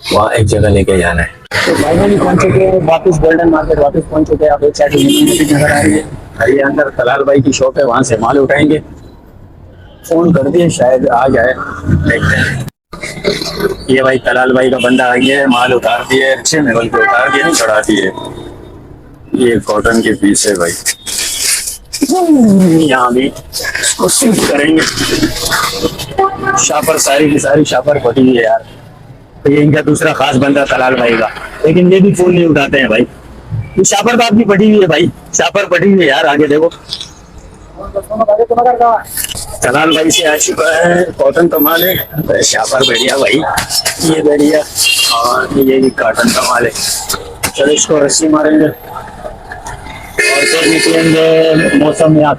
वहाँ एक जगह लेके जाना है। तो फाइनली पहुंच चुके हैं वापस गोल्डन मार्केट, वापस पहुंच चुके हैं। अब एक साइड नजर आ रही है, ये अंदर तलाल भाई की शॉप है, वहां से माल उठाएंगे। फोन कर दिए, शायद आ जाए, देखते हैं। ये भाई तलाल भाई का बंदा आ गया है, माल उतार दिए रिक्शे में, बल्कि उतार दिए नहीं, चढ़ा दिए। ये कॉटन के पीस है भाई, यहाँ भी कोशिश करेंगे। शापर सारी की सारी शापर फटी हुई है यार। तो ये इनका दूसरा खास बंदा तलाल भाई का, लेकिन ये भी फोन नहीं उठाते हैं भाई। ये शापर बात भी पटी हुई है भाई, शापर पटी हुई है यार। आगे देखो, तलाल भाई से आ चुका है, कॉटन का माल है, शापर बढ़िया भाई, ये बढ़िया, और ये भी कॉटन का माल है। चलो इसको रस्सी मारेंगे और फिर निकलेंगे मौसमियात,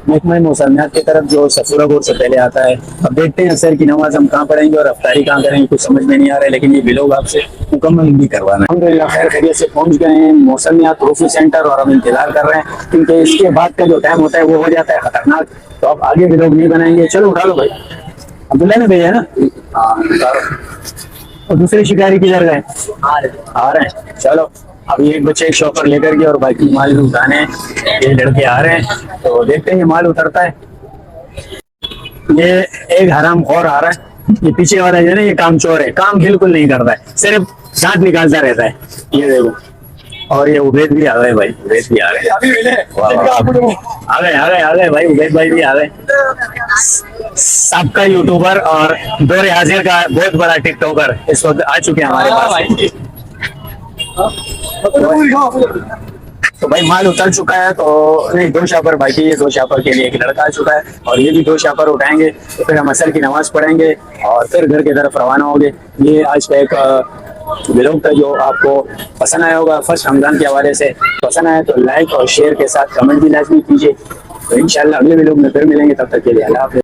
महकमा मौसमियात की तरफ, जो सफूरा गोर से पहले आता है। अब देखते हैं असर की नमाज हम कहाँ पढ़ेंगे और अफ्तारी कहाँ करेंगे, कुछ समझ में नहीं आ रहा है, लेकिन ये व्लॉग आपसे मुकम्मल भी करवाना है। अल्हम्दुलिल्लाह खैर खैरियत से पहुंच गए हैं मौसमियात रूफी सेंटर, और हम इंतजार कर रहे हैं, क्योंकि इसके बाद का जो टाइम होता है वो हो जाता है खतरनाक। तो अब आगे व्लॉग नहीं बनाएंगे। चलो उठा लो भाई, अब्दुल्ला ने भेजा है ना। हाँ उतारो। और दूसरे शिकारी किधर गए? आ रहे हैं। चलो अभी एक बच्चे एक शॉपर लेकर के और बाकी माल उठाने ये लड़के आ रहे हैं, तो देखते हैं ये माल उतरता है। ये एक हराम खोर आ रहा है, ये पीछे वाला जो है ना, ये काम चोर है, काम बिल्कुल नहीं करता है, सिर्फ दांत निकालता रहता है। ये देखो, और ये उबैद भी आ गए भाई, उबैद भी आ गए, आ गए भाई, उबैद भाई भी आ गए। सबका यूट्यूबर और दौरे हाजिर का बहुत बड़ा टिकटॉकर इस वक्त आ चुके हैं हमारे पास। तो भाई माल उतर चुका है, तो नहीं, 2 शापर बाकी है, 2 शापर के लिए एक लड़का आ चुका है, और ये भी 2 शापर उठाएंगे। तो फिर हम असर की नमाज पढ़ेंगे और फिर घर की तरफ रवाना होंगे। ये आज का एक व्लॉग था जो आपको पसंद आया होगा, फर्स्ट रमजान के हवाले से। पसंद आया तो लाइक और शेयर के साथ कमेंट भी लाजमी कीजिए। तो इंशाल्लाह अगले व्लॉग में फिर मिलेंगे, तब तक के लिए अल्लाह हाफ़िज़।